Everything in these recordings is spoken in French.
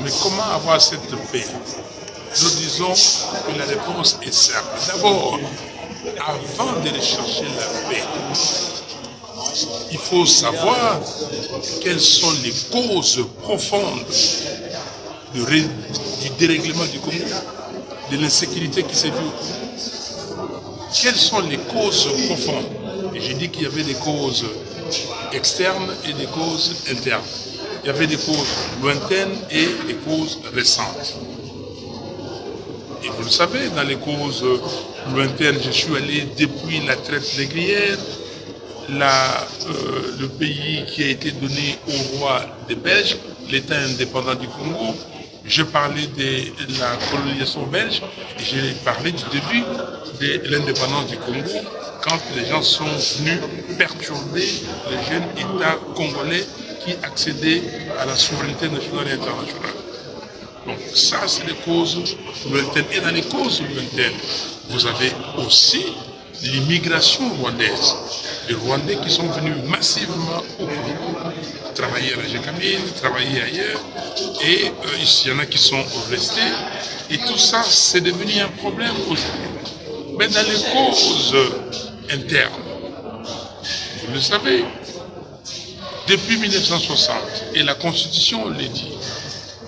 Mais comment avoir cette paix? Nous disons que la réponse est simple. D'abord, avant de rechercher la paix, il faut savoir quelles sont les causes profondes du dérèglement du Congo, de l'insécurité qui s'est vue au Congo. Quelles sont les causes profondes? Et j'ai dit qu'il y avait des causes externes et des causes internes. Il y avait des causes lointaines et des causes récentes. Et vous le savez, dans les causes lointaines, je suis allé depuis la traite négrière, le pays qui a été donné au roi des Belges, l'État indépendant du Congo. Je parlais de la colonisation belge et j'ai parlé du début de l'indépendance du Congo quand les gens sont venus perturber le jeune État congolais qui accédait à la souveraineté nationale et internationale. Donc ça, c'est les causes lointaines. Et dans les causes lointaines, vous avez aussi l'immigration rwandaise. Les Rwandais qui sont venus massivement au Congo, travailler à la Gécamine, travailler ailleurs, et il y en a qui sont restés. Et tout ça, c'est devenu un problème aujourd'hui. Mais dans les causes internes, vous le savez, depuis 1960, et la Constitution le dit,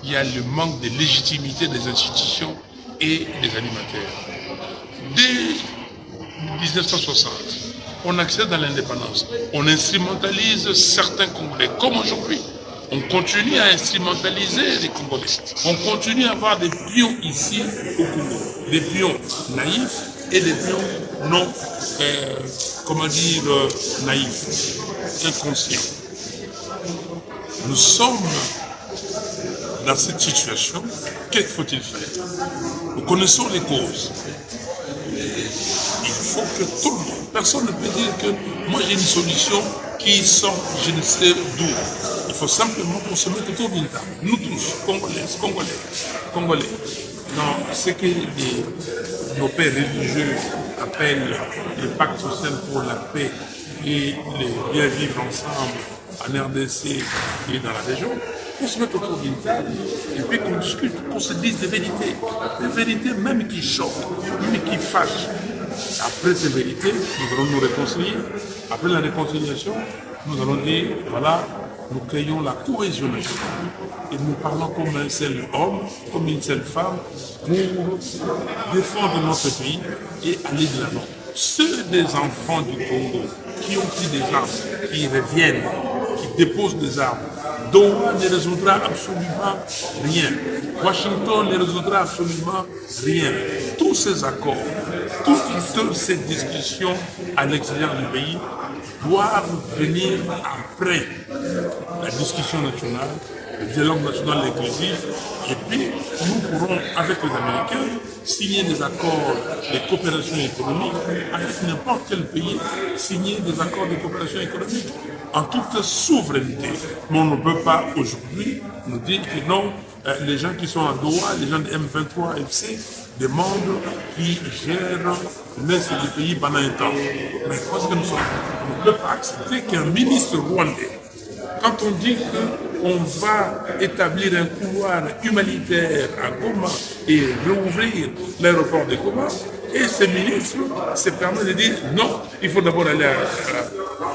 il y a le manque de légitimité des institutions et des animateurs. Dès 1960, on accède à l'indépendance. On instrumentalise certains Congolais, comme aujourd'hui. On continue à instrumentaliser les Congolais. On continue à avoir des pions ici au Congo. Des pions naïfs et des pions non, naïfs, inconscients. Nous sommes dans cette situation. Qu'est-ce qu'il faut-il faire? Nous connaissons les causes. Il faut que tout le monde, personne ne peut dire que moi j'ai une solution qui sort je ne sais d'où. Il faut simplement qu'on se mette autour d'une table. Nous tous, Congolais, dans ce que nos pères religieux appellent le pacte social pour la paix et le bien vivre ensemble en RDC et dans la région, qu'on se mette autour d'une table et puis qu'on discute, qu'on se dise des vérités même qui choquent, même qui fâchent. Après ces vérités, nous allons nous réconcilier. Après la réconciliation, nous allons dire, voilà, nous créons la cohésion nationale et nous parlons comme un seul homme, comme une seule femme pour défendre notre pays et aller de l'avant. Ceux des enfants du Congo qui ont pris des armes, qui reviennent, qui déposent des armes, Doha ne résoudra absolument rien. Washington ne résoudra absolument rien. Tous ces accords, toutes ces discussions à l'extérieur du pays doivent venir après la discussion nationale, le dialogue national inclusif, et puis nous pourrons, avec les Américains, signer des accords de coopération économique avec n'importe quel pays, signer des accords de coopération économique en toute souveraineté. Mais on ne peut pas aujourd'hui nous dire que non, les gens qui sont à Doha, les gens de M23, FC, demandent qui gèrent l'Est du pays pendant un temps. Mais parce que nous sommes, on ne peut pas accepter qu'un ministre rwandais, quand on dit qu'on va établir un couloir humanitaire à Goma et rouvrir l'aéroport de Goma, et ce ministre se permet de dire non, il faut d'abord aller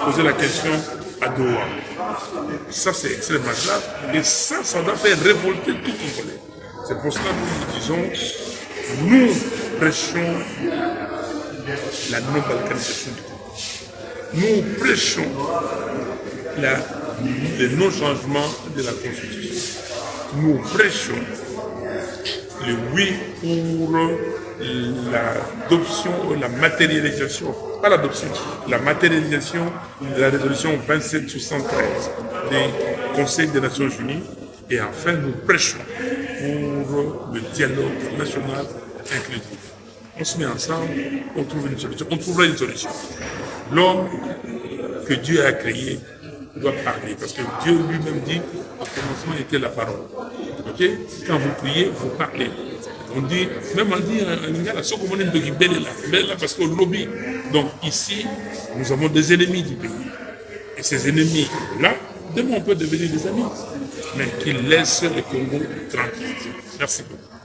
poser la question à Doha. Ça, c'est extrêmement grave. Et ça doit faire révolter tout Congolais. C'est pour cela que nous disons, nous prêchons la non-balkanisation du Congo. Nous prêchons le non-changement de la Constitution. Nous prêchons le oui pour l'adoption, la matérialisation, pas l'adoption, la matérialisation de la résolution 2773 du Conseil des Nations Unies. Et enfin, nous prêchons pour le dialogue national inclusif. On se met ensemble, on trouve une solution. On trouvera une solution. L'homme que Dieu a créé doit parler, parce que Dieu lui-même dit, au commencement était la parole. Ok? Quand vous priez, vous parlez. On dit, même on dit, parce qu'au lobby. Donc ici, nous avons des ennemis du pays. Et ces ennemis-là, demain on peut devenir des amis. mais qui laisse le Congo tranquille. Merci beaucoup.